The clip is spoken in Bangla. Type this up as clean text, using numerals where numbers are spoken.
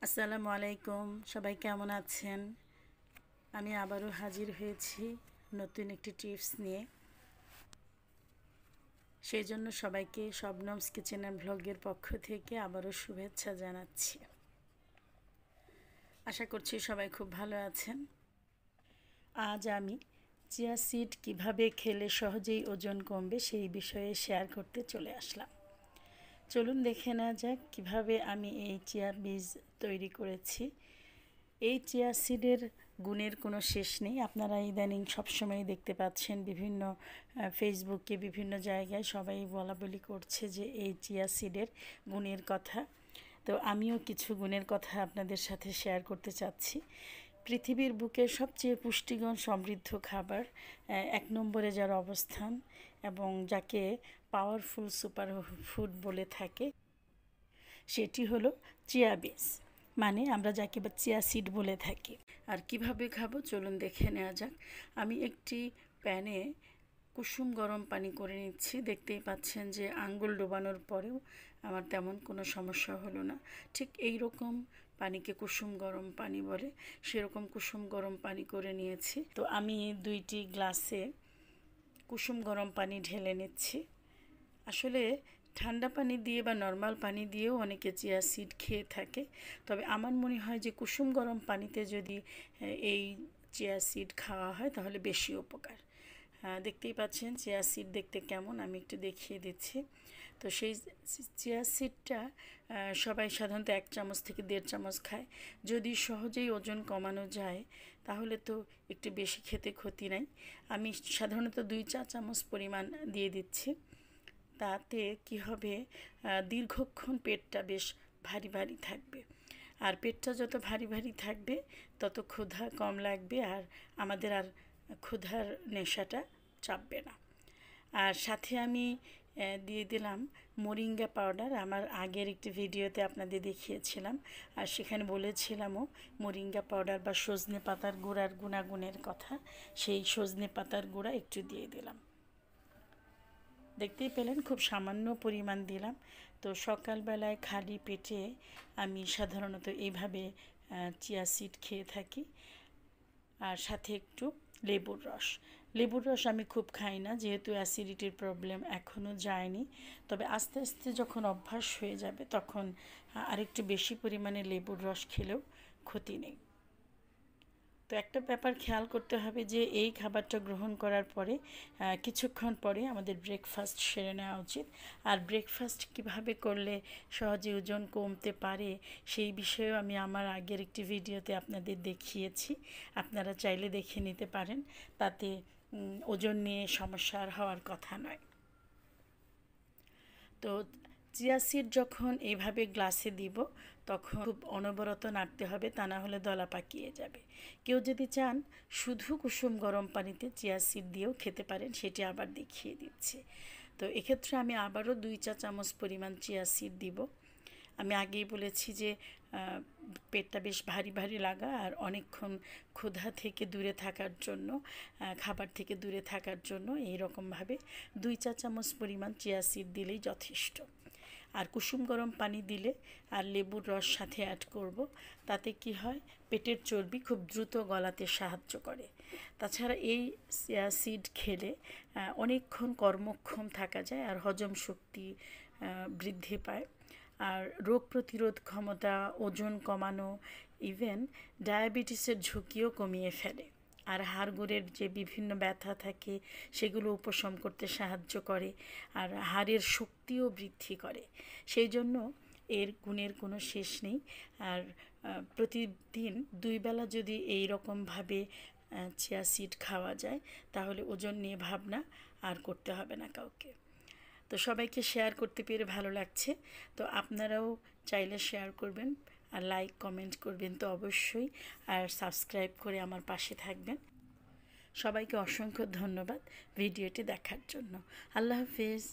আসসালামু আলাইকুম, সবাই কেমন আছেন? আমি আবারও হাজির হয়েছি নতুন একটি টিপস নিয়ে। সেই জন্য সবাইকে শবনমস কিচেন অ্যান্ড ব্লগের পক্ষ থেকে আবারও শুভেচ্ছা জানাচ্ছি। আশা করছি সবাই খুব ভালো আছেন। আজ আমি চিয়া সিড কীভাবে খেলে সহজেই ওজন কমবে সেই বিষয়ে শেয়ার করতে চলে আসলাম। চলুন দেখে নেওয়া যাক কীভাবে আমি এই চিয়া বীজ তৈরি করেছি। এই চিয়া সিডের গুণের কোনো শেষ নেই। আপনারা ইদানিং সবসময় দেখতে পাচ্ছেন বিভিন্ন ফেসবুকে বিভিন্ন জায়গায় সবাই বলাবলি করছে যে এই চিয়া সিডের গুণের কথা। তো আমিও কিছু গুণের কথা আপনাদের সাথে শেয়ার করতে চাচ্ছি। পৃথিবীর বুকে সবচেয়ে পুষ্টিগুণ সমৃদ্ধ খাবার এক নম্বরে যার অবস্থান এবং যাকে পাওয়ারফুল সুপার ফুড বলে থাকে সেটি হলো চিয়া বীজ, মানে আমরা যাকে চিয়া সিড বলে থাকি। আর কিভাবে খাবো চলুন দেখে নেওয়া যাক। আমি একটি প্যানে কুসুম গরম পানি করে নিচ্ছি। দেখতেই পাচ্ছেন যে আঙ্গুল ডোবানোর পরেও আমার তেমন কোনো সমস্যা হলো না। ঠিক এই রকম পানিকে কুসুম গরম পানি বলে, সেরকম কুসুম গরম পানি করে নিয়েছি। তো আমি 2টি গ্লাসে কুসুম গরম পানি ঢেলে নিচ্ছি। আসলে ঠান্ডা পানি দিয়ে বা নর্মাল পানি দিয়েও অনেকে চিয়া সিড খেয়ে থাকে, তবে আমার মনে হয় যে কুসুম গরম পানিতে যদি এই চিয়া সিড খাওয়া হয় তাহলে বেশি উপকার। দেখতেই পাচ্ছেন চিয়া সিড দেখতে কেমন, আমি একটু দেখিয়ে দিচ্ছি। তো সেই চিয়া সিডটা সবাই সাধারণত 1 চামচ থেকে 1.5 চামচ খায়। যদি সহজেই ওজন কমানো যায় তাহলে তো একটু বেশি খেতে ক্ষতি নাই। আমি সাধারণত 2 চা চামচ পরিমাণ দিয়ে দিচ্ছি। তাতে কি হবে, দীর্ঘক্ষণ পেটটা বেশ ভারী ভারী থাকবে। আর পেটটা যত ভারী ভারী থাকবে তত ক্ষুধা কম লাগবে, আর আমাদের আর ক্ষুধার নেশাটা চাপবে না। আর সাথে আমি দিয়ে দিলাম মোরিঙ্গা পাউডার। আমার আগের একটি ভিডিওতে আপনাদের দেখিয়েছিলাম, আর সেখানে বলেছিলামও মোরিঙ্গা পাউডার বা সজনে পাতার গুঁড়ার গুণাগুণের কথা। সেই সজনে পাতার গুঁড়া একটু দিয়ে দিলাম। দেখতেই পেলেন খুব সামান্য পরিমাণ দিলাম। তো সকালবেলায় খালি পেটে আমি সাধারণত এইভাবে চিয়া সিড খেয়ে থাকি। আর সাথে একটু লেবুর রস আমি খুব খাই না, যেহেতু অ্যাসিডিটির প্রবলেম এখনও যায়নি। তবে আস্তে আস্তে যখন অভ্যাস হয়ে যাবে তখন আরেকটু বেশি পরিমাণে লেবুর রস খেলেও ক্ষতি নেই। তো একটা ব্যাপার খেয়াল করতে হবে যে এই খাবারটা গ্রহণ করার পরে কিছুক্ষণ পরে আমাদের ব্রেকফাস্ট সেরে নেওয়া উচিত। আর ব্রেকফাস্ট কিভাবে করলে সহজে ওজন কমতে পারে সেই বিষয়েও আমি আমার আগের একটি ভিডিওতে আপনাদের দেখিয়েছি। আপনারা চাইলে দেখে নিতে পারেন, তাতে ওজন নিয়ে সমস্যা আর হওয়ার কথা নয়। তো চিয়া সিড যখন এইভাবে গ্লাসে দিব তখন খুব অনবরত নাড়তে হবে, তা না হলে দলা পাকিয়ে যাবে। কেউ যদি চান শুধু কুসুম গরম পানিতে চিয়া সিড দিয়েও খেতে পারেন, সেটি আবার দেখিয়ে দিচ্ছি। তো এক্ষেত্রে আমি আবারও 2 চা চামচ পরিমাণ চিয়া সিড দিব। আমি আগেই বলেছি যে পেটটা বেশ ভারী ভারী লাগা আর অনেকক্ষণ ক্ষুধা থেকে দূরে থাকার জন্য, খাবার থেকে দূরে থাকার জন্য এইরকমভাবে 2 চা চামচ পরিমাণ চিয়া সিড দিলেই যথেষ্ট। আর কুসুম গরম পানি দিলে আর লেবুর রস সাথে অ্যাড করব, তাতে কি হয়, পেটের চর্বি খুব দ্রুত গলাতে সাহায্য করে। তাছাড়া এই চিয়া সিড খেলে অনেকক্ষণ কর্মক্ষম থাকা যায় আর হজম শক্তি বৃদ্ধি পায়। আর রোগ প্রতিরোধ ক্ষমতা, ওজন কমানো, ইভেন ডায়াবেটিসের ঝুঁকিও কমিয়ে ফেলে। আর হাড়গোড়ের যে বিভিন্ন ব্যথা থাকে সেগুলো উপশম করতে সাহায্য করে, আর হাড়ের শক্তিও বৃদ্ধি করে। সেই জন্য এর গুণের কোনো শেষ নেই। আর প্রতিদিন 2 বেলা যদি এই রকমভাবে চিয়া সিড খাওয়া যায় তাহলে ওজন নিয়ে ভাবনা আর করতে হবে না কাউকে। তো সবাইকে শেয়ার করতে পেরে ভালো লাগছে। তো আপনারাও চাইলে শেয়ার করবেন আর লাইক কমেন্ট করবেন তো অবশ্যই, আর সাবস্ক্রাইব করে আমার পাশে থাকবেন। সবাইকে অসংখ্য ধন্যবাদ ভিডিওটি দেখার জন্য। আল্লাহ হাফেজ।